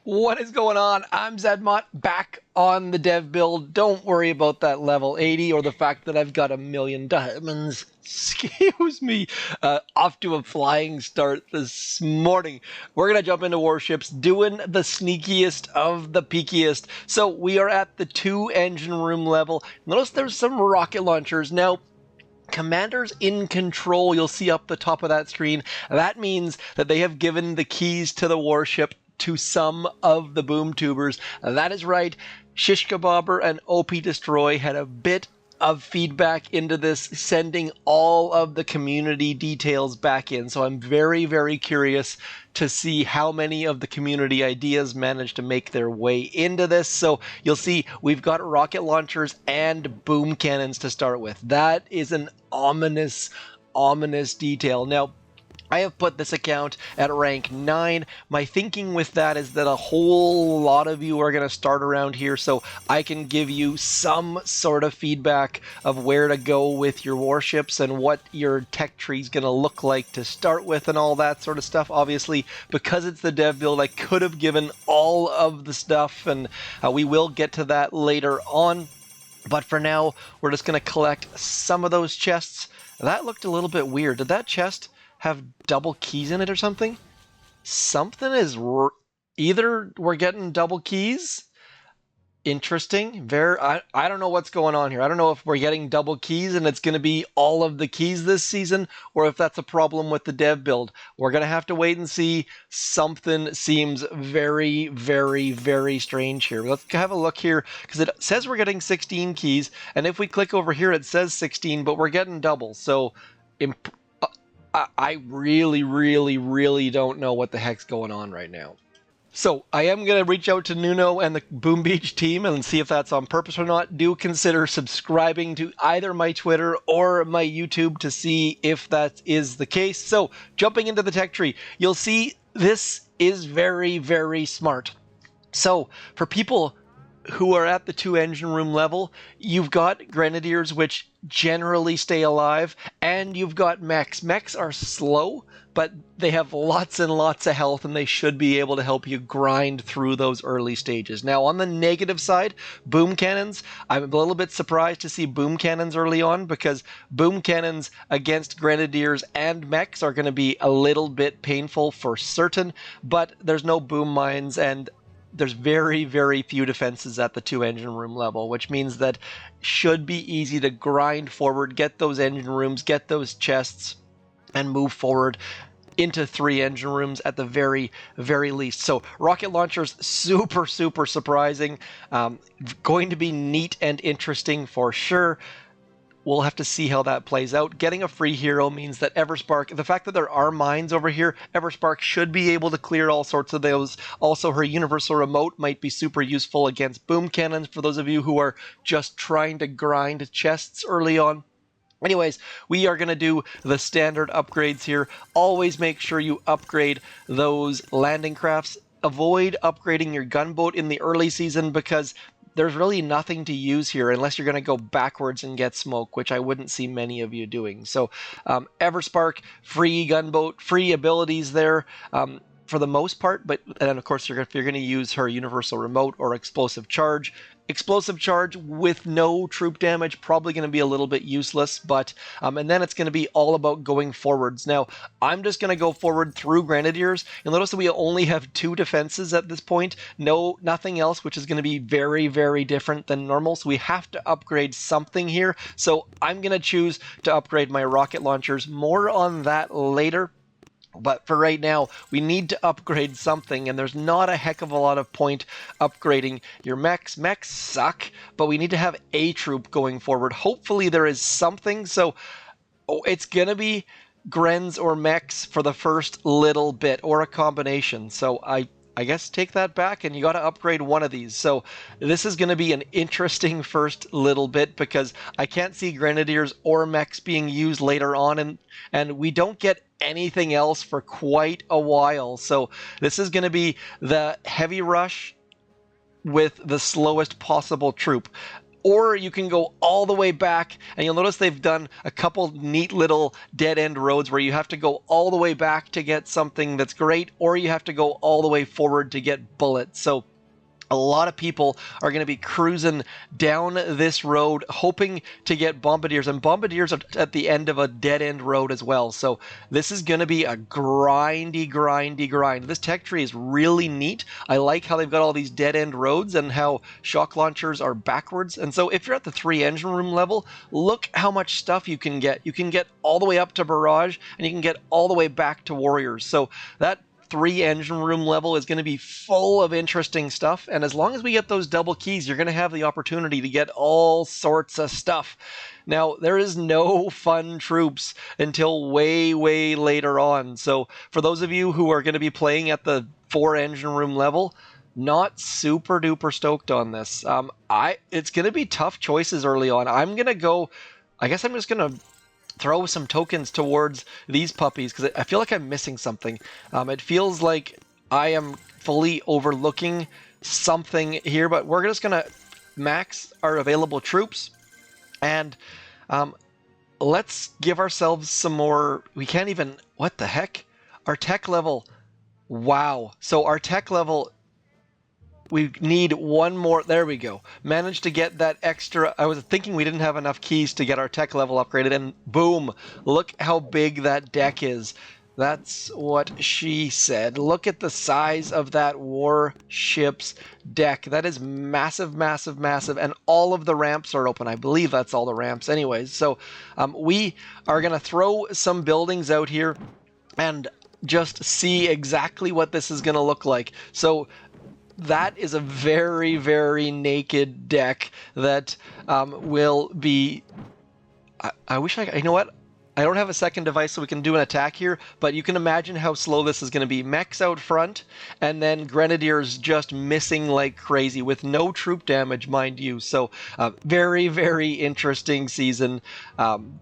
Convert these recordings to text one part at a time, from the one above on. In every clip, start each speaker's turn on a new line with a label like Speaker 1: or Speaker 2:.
Speaker 1: What is going on? I'm ZMOT, back on the dev build. Don't worry about that level 80 or the fact that I've got 1,000,000 diamonds. Excuse me. Off to a flying start this morning. We're going to jump into warships, doing the sneakiest of the peakiest. So we are at the 2 engine room level. Notice there's some rocket launchers. Now, Commanders in control, you'll see up the top of that screen. That means that they have given the keys to the warship to some of the boom tubers. That is right. Shish Kebabber and OP Destroy had a bit of feedback into this, sending all of the community details back in. So I'm very, very curious to see how many of the community ideas managed to make their way into this. So you'll see we've got rocket launchers and boom cannons to start with. That is an ominous detail. Now, I have put this account at rank 9. My thinking with that is that a whole lot of you are going to start around here, so I can give you some sort of feedback of where to go with your warships and what your tech tree is going to look like to start with and all that sort of stuff. Obviously, because it's the dev build, I could have given all of the stuff, and we will get to that later on. But for now, we're just going to collect some of those chests. That looked a little bit weird. Did that chest have double keys in it or something? Something is either we're getting double keys. Interesting. I don't know what's going on here. I don't know if we're getting double keys and it's going to be all of the keys this season, or if that's a problem with the dev build. We're going to have to wait and see. Something seems very, very, very strange here. Let's have a look here, because it says we're getting 16 keys, and if we click over here, it says 16, but we're getting double. So I really, really, really don't know what the heck's going on right now. So I am going to reach out to Nuno and the Boom Beach team and see if that's on purpose or not. Do consider subscribing to either my Twitter or my YouTube to see if that is the case. So jumping into the tech tree, you'll see this is very, very smart. So for people who are at the 2 engine room level, you've got Grenadiers, which generally stay alive, and you've got Mechs. Mechs are slow, but they have lots and lots of health, and they should be able to help you grind through those early stages. Now, on the negative side, boom cannons. I'm a little bit surprised to see boom cannons early on, because boom cannons against Grenadiers and Mechs are going to be a little bit painful for certain, but there's no boom mines, and there's very, very few defenses at the 2 engine room level, which means that should be easy to grind forward, get those engine rooms, get those chests, and move forward into 3 engine rooms at the very, very least. So rocket launchers, super, super surprising. Going to be neat and interesting for sure. We'll have to see how that plays out. Getting a free hero means that Everspark, the fact that there are mines over here, Everspark should be able to clear all sorts of those. Also, her universal remote might be super useful against boom cannons for those of you who are just trying to grind chests early on. Anyways, we are going to do the standard upgrades here. Always make sure you upgrade those landing crafts. Avoid upgrading your gunboat in the early season, because there's really nothing to use here unless you're going to go backwards and get smoke, which I wouldn't see many of you doing. So Everspark, free gunboat, free abilities there for the most part, but then of course if you're going to use her universal remote or explosive charge with no troop damage, probably going to be a little bit useless, but and then it's going to be all about going forwards. Now, I'm just going to go forward through Grenadiers. You'll notice that we only have 2 defenses at this point, nothing else, which is going to be very, very different than normal, so we have to upgrade something here. So I'm going to choose to upgrade my rocket launchers. More on that later. But for right now, we need to upgrade something, and there's not a heck of a lot of point upgrading your mechs. Mechs suck, but we need to have a troop going forward. Hopefully there is something, so it's going to be Grens or Mechs for the first little bit, or a combination. So I guess take that back, and you got to upgrade one of these. So this is going to be an interesting first little bit, because I can't see Grenadiers or Mechs being used later on, and we don't get anything else for quite a while. So this is going to be the heavy rush with the slowest possible troop. or you can go all the way back, and you'll notice they've done a couple neat little dead-end roads where you have to go all the way back to get something that's great, or you have to go all the way forward to get bullets. So a lot of people are going to be cruising down this road hoping to get bombardiers, and bombardiers are at the end of a dead-end road as well. So this is going to be a grindy grind. This tech tree is really neat. I like how they've got all these dead-end roads and how shock launchers are backwards. And so if you're at the 3 engine room level, look how much stuff you can get. You can get all the way up to barrage, and you can get all the way back to warriors. So that 3 engine room level is going to be full of interesting stuff, and as long as we get those double keys, you're going to have the opportunity to get all sorts of stuff. Now, there is no fun troops until way later on, so for those of you who are going to be playing at the 4 engine room level, not super duper stoked on this. It's going to be tough choices early on. I'm going to go, I guess I'm just going to throw some tokens towards these puppies because I feel like I'm missing something. It feels like I am fully overlooking something here, but we're just going to max our available troops, and let's give ourselves some more. We can't even, what the heck? Our tech level, wow. So our tech level, we need one more. There we go. Managed to get that extra. I was thinking we didn't have enough keys to get our tech level upgraded, and boom, look how big that deck is. That's what she said. Look at the size of that warship's deck. That is massive, and all of the ramps are open. I believe that's all the ramps anyways. So we are going to throw some buildings out here and just see exactly what this is going to look like. So that is a very naked deck that will be... I wish you know what? I don't have a second device so we can do an attack here, but you can imagine how slow this is going to be. Mechs out front, and then Grenadiers just missing like crazy with no troop damage, mind you. So very interesting season.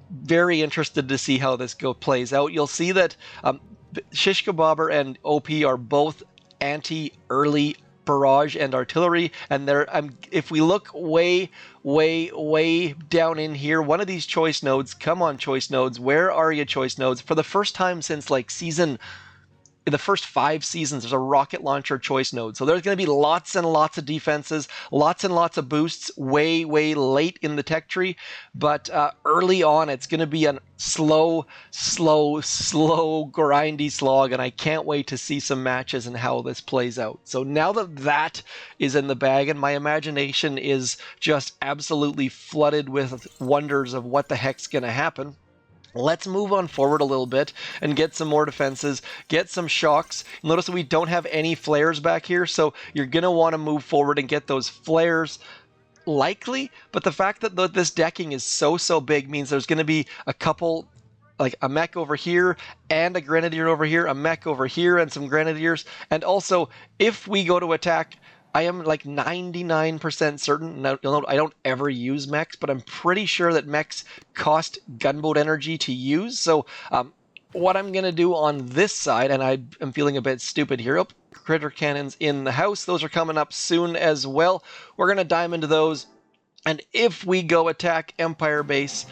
Speaker 1: Very interested to see how this plays out. You'll see that Shishka Bobber and OP are both anti-early barrage and artillery, and there if we look way down in here, one of these choice nodes, come on choice nodes, where are you choice nodes? For the first time since like in the first 5 seasons, there's a rocket launcher choice node. So there's going to be lots and lots of defenses, lots and lots of boosts way late in the tech tree. But early on, it's going to be a slow, grindy slog. And I can't wait to see some matches and how this plays out. So now that that is in the bag, and my imagination is just absolutely flooded with wonders of what the heck's going to happen, let's move on forward a little bit and get some more defenses, get some shocks. Notice that we don't have any flares back here, so you're going to want to move forward and get those flares likely. But the fact that this decking is so big means there's going to be a couple, like a mech over here and a grenadier over here, a mech over here and some grenadiers. And also, if we go to attack, I am like 99% certain, now, you'll note I don't ever use mechs, but I'm pretty sure that mechs cost gunboat energy to use. So what I'm going to do on this side, and I am feeling a bit stupid here, critter cannons in the house, those are coming up soon as well. We're going to dive into those, and if we go attack Empire Base,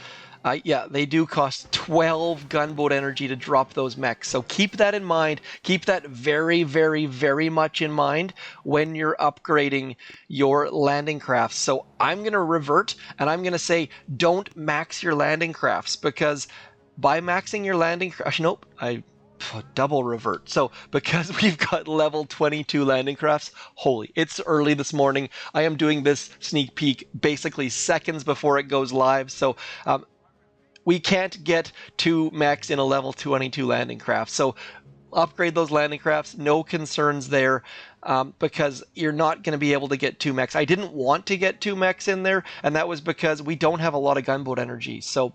Speaker 1: yeah, they do cost 12 gunboat energy to drop those mechs. So keep that in mind. Keep that very much in mind when you're upgrading your landing crafts. So I'm going to revert, and I'm going to say don't max your landing crafts, because by maxing your landing crafts... Nope, I double revert. So because we've got level 22 landing crafts, holy, it's early this morning. I am doing this sneak peek basically seconds before it goes live. So we can't get 2 mechs in a level 22 landing craft. So upgrade those landing crafts. No concerns there, because you're not going to be able to get 2 mechs. I didn't want to get 2 mechs in there, and that was because we don't have a lot of gunboat energy. So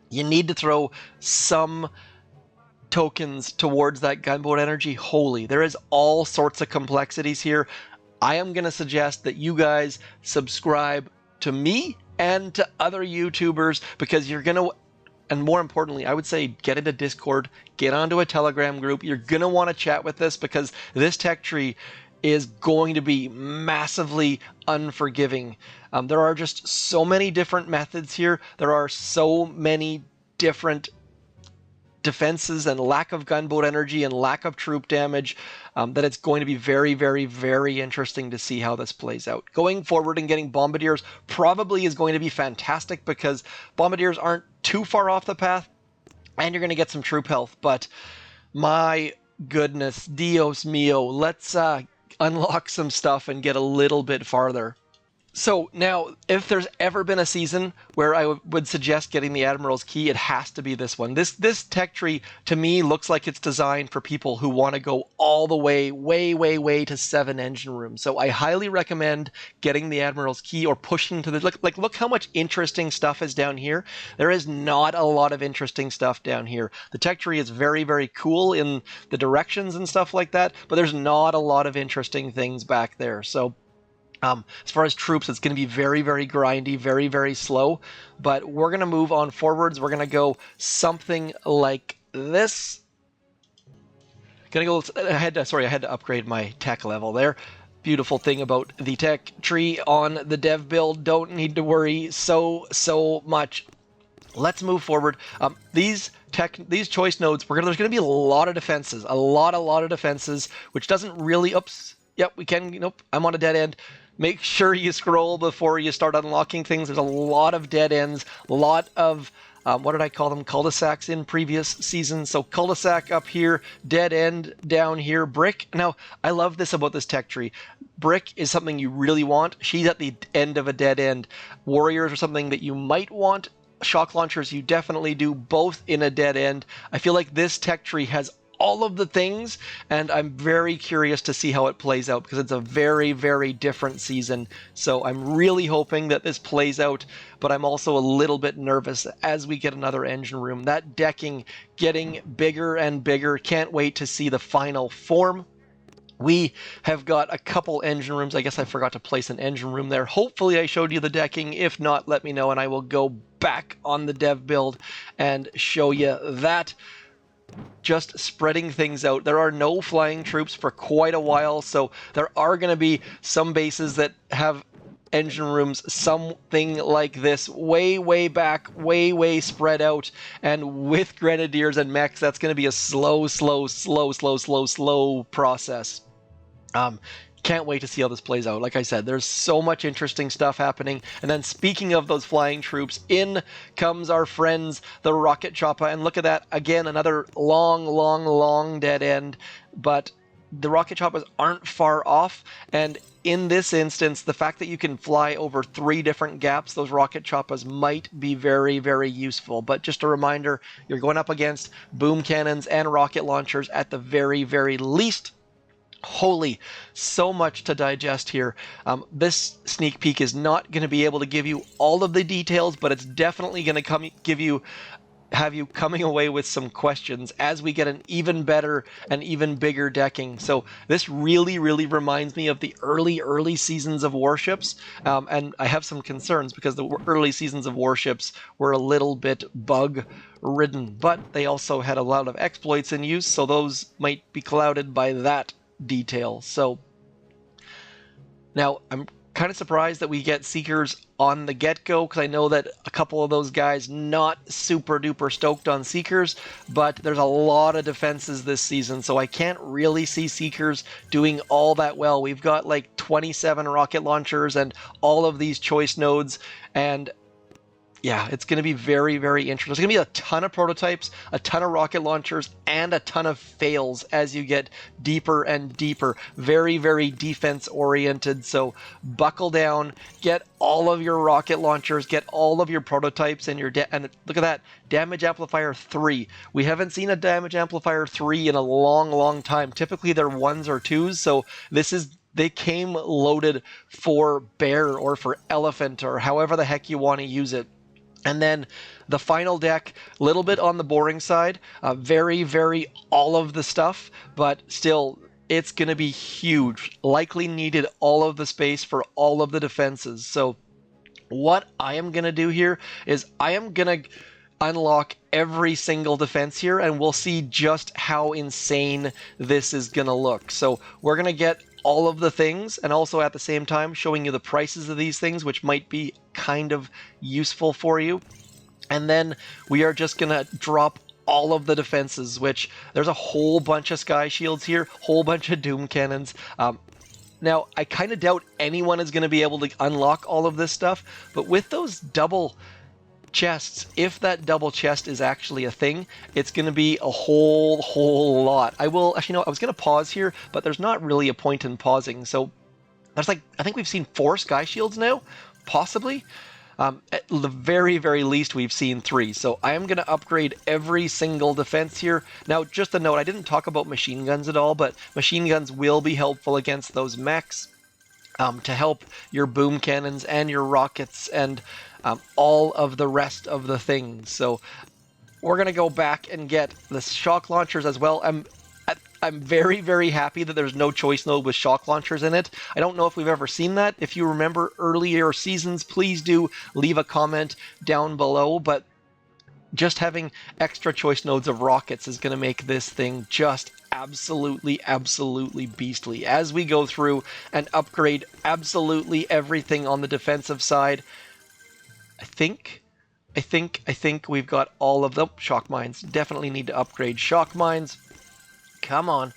Speaker 1: you need to throw some tokens towards that gunboat energy. Holy, there is all sorts of complexities here. I am going to suggest that you guys subscribe to me and to other YouTubers, because you're going to... And more importantly, I would say get into Discord, get onto a Telegram group. You're going to want to chat with us, because this tech tree is going to be massively unforgiving. There are just so many different methods here. There are so many different defenses and lack of gunboat energy and lack of troop damage that it's going to be very, very, very interesting to see how this plays out. Going forward and getting bombardiers probably is going to be fantastic because bombardiers aren't too far off the path and you're going to get some troop health. But my goodness, Dios mio, let's unlock some stuff and get a little bit farther. So now, if there's ever been a season where I would suggest getting the Admirals Key, it has to be this one. This tech tree, to me, looks like it's designed for people who want to go all the way, way to 7 engine rooms. So I highly recommend getting the Admirals Key or pushing to the... Look how much interesting stuff is down here. There is not a lot of interesting stuff down here. The tech tree is very, very cool in the directions and stuff like that, but there's not a lot of interesting things back there. So... as far as troops, it's going to be very, very grindy, very, very slow. But we're going to move on forwards. We're going to go something like this. I had to upgrade my tech level there. Beautiful thing about the tech tree on the dev build. Don't need to worry so much. Let's move forward. These choice nodes, there's going to be a lot of defenses, a lot of defenses, which doesn't really. Oops. Yep, we can. Nope. I'm on a dead end. Make sure you scroll before you start unlocking things. There's a lot of dead ends, a lot of, what did I call them? Cul-de-sacs in previous seasons. So cul-de-sac up here, dead end down here, brick. Now, I love this about this tech tree. Brick is something you really want. She's at the end of a dead end. Warriors are something that you might want. Shock launchers, you definitely do, both in a dead end. I feel like this tech tree has all of the things, and I'm very curious to see how it plays out because it's a very, very different season. So I'm really hoping that this plays out, but I'm also a little bit nervous as we get another engine room. That decking getting bigger and bigger. Can't wait to see the final form. We have got a couple engine rooms. I guess I forgot to place an engine room there. Hopefully I showed you the decking. If not, let me know and I will go back on the dev build and show you that. Just spreading things out. There are no flying troops for quite a while, so there are going to be some bases that have engine rooms, something like this, way back, way spread out. And with Grenadiers and Mechs, that's going to be a slow process. Can't wait to see how this plays out. Like I said, there's so much interesting stuff happening. And then speaking of those flying troops, in comes our friends, the rocket chopper. And look at that. Again, another long dead end. But the rocket choppers aren't far off. And in this instance, the fact that you can fly over 3 different gaps, those rocket choppers might be very, very useful. But just a reminder, you're going up against boom cannons and rocket launchers at the very, very least. Holy, so much to digest here. This sneak peek is not going to be able to give you all of the details, but it's definitely going to have you coming away with some questions as we get an even better and even bigger decking. So this really reminds me of the early seasons of Warships, and I have some concerns because the early seasons of Warships were a little bit bug ridden, but they also had a lot of exploits in use, so those might be clouded by that detail. So now I'm kind of surprised that we get Seekers on the get-go, because I know that a couple of those guys not super duper stoked on Seekers, but there's a lot of defenses this season, so I can't really see Seekers doing all that well. We've got like 27 rocket launchers and all of these choice nodes, and yeah, it's going to be very interesting. There's going to be a ton of prototypes, a ton of rocket launchers, and a ton of fails as you get deeper and deeper. Very defense-oriented, so buckle down, get all of your rocket launchers, get all of your prototypes, and and look at that, damage amplifier 3. We haven't seen a damage amplifier 3 in a long time. Typically they're 1s or 2s, so they came loaded for bear or for elephant or however the heck you want to use it. And then the final deck, a little bit on the boring side, very all of the stuff, but still, it's going to be huge. Likely needed all of the space for all of the defenses. So what I am going to do here is I am going to unlock every single defense here, and we'll see just how insane this is going to look. So we're going to get all of the things, and also at the same time showing you the prices of these things, which might be kind of useful for you. And then we are just going to drop all of the defenses, which there's a whole bunch of sky shields here, whole bunch of doom cannons. Now, I kind of doubt anyone is going to be able to unlock all of this stuff, but with those double chests, if that double chest is actually a thing, it's going to be a whole lot. I was going to pause here, but there's not really a point in pausing. So there's I think we've seen 4 sky shields now, possibly. At the very, very least, we've seen 3. So I am going to upgrade every single defense here. Now, just a note, I didn't talk about machine guns at all, but machine guns will be helpful against those mechs to help your boom cannons and your rockets and all of the rest of the things. So we're going to go back and get the shock launchers as well. I'm very, very happy that there's no choice node with shock launchers in it. I don't know if we've ever seen that. If you remember earlier seasons, please do leave a comment down below. But just having extra choice nodes of rockets is going to make this thing just absolutely, absolutely beastly. As we go through and upgrade absolutely everything on the defensive side, I think we've got all of them. Shock mines. Definitely need to upgrade shock mines. Come on.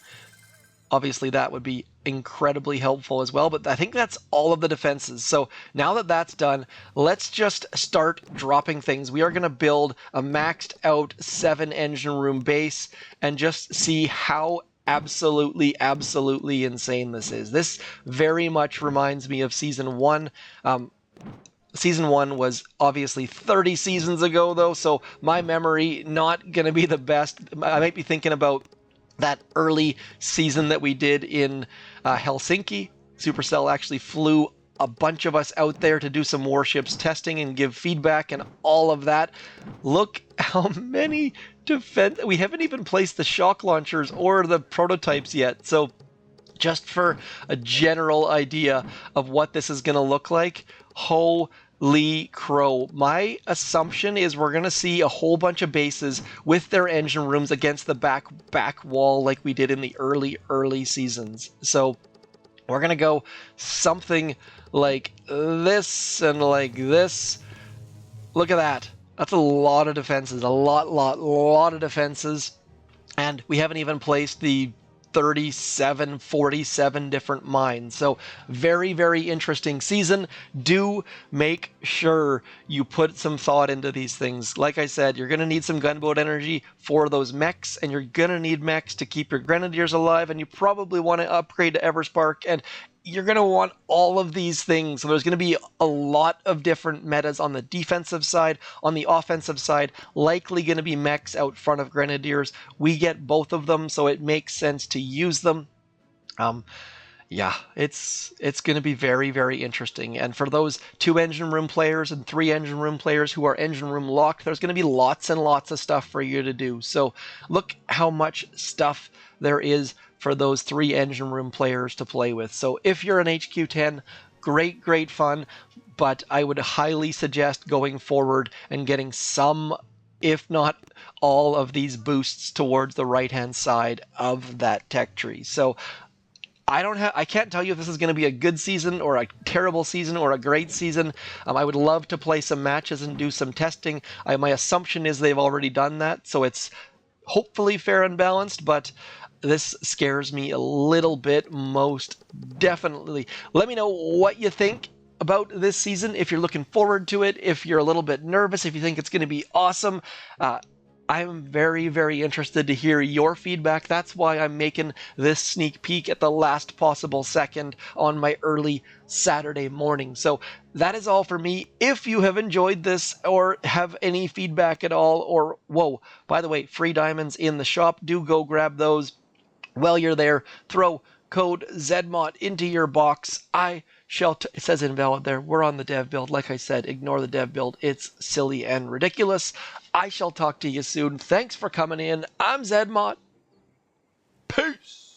Speaker 1: Obviously, that would be incredibly helpful as well, but I think that's all of the defenses. So now that that's done, let's just start dropping things. We are going to build a maxed out 7 engine room base and just see how absolutely, absolutely insane this is. This very much reminds me of Season 1. Season 1 was obviously 30 seasons ago, though, so my memory not going to be the best. I might be thinking about that early season that we did in Helsinki. Supercell actually flew a bunch of us out there to do some warships testing and give feedback and all of that. Look how many defense... We haven't even placed the shock launchers or the prototypes yet. So just for a general idea of what this is going to look like, holy crow. My assumption is we're going to see a whole bunch of bases with their engine rooms against the back wall like we did in the early seasons. So we're going to go something like this and like this. Look at that. That's a lot of defenses. A lot of defenses. And we haven't even placed the 47 different mines. So very, very interesting season. Do make sure you put some thought into these things. Like I said, you're going to need some gunboat energy for those mechs, and you're going to need mechs to keep your grenadiers alive, and you probably want to upgrade to Everspark, and you're going to want all of these things. So there's going to be a lot of different metas on the defensive side. On the offensive side, likely going to be mechs out front of grenadiers. We get both of them, so it makes sense to use them. Yeah, it's going to be very, very interesting. And for those 2 engine room players and 3 engine room players who are engine room locked, there's going to be lots and lots of stuff for you to do. So look how much stuff there is for those 3 engine room players to play with. So if you're an HQ10, great fun, but I would highly suggest going forward and getting some, if not all, of these boosts towards the right-hand side of that tech tree. So I can't tell you if this is going to be a good season or a terrible season or a great season. I would love to play some matches and do some testing. My assumption is they've already done that, so it's hopefully fair and balanced, but this scares me a little bit, most definitely. Let me know what you think about this season, if you're looking forward to it, if you're a little bit nervous, if you think it's going to be awesome. I'm very, very interested to hear your feedback. That's why I'm making this sneak peek at the last possible second on my early Saturday morning. So that is all for me. If you have enjoyed this or have any feedback at all, or, whoa, by the way, free diamonds in the shop, do go grab those. While you're there, throw code ZMOT into your box. It says invalid there. We're on the dev build. Like I said, ignore the dev build. It's silly and ridiculous. I shall talk to you soon. Thanks for coming in. I'm ZMOT. Peace.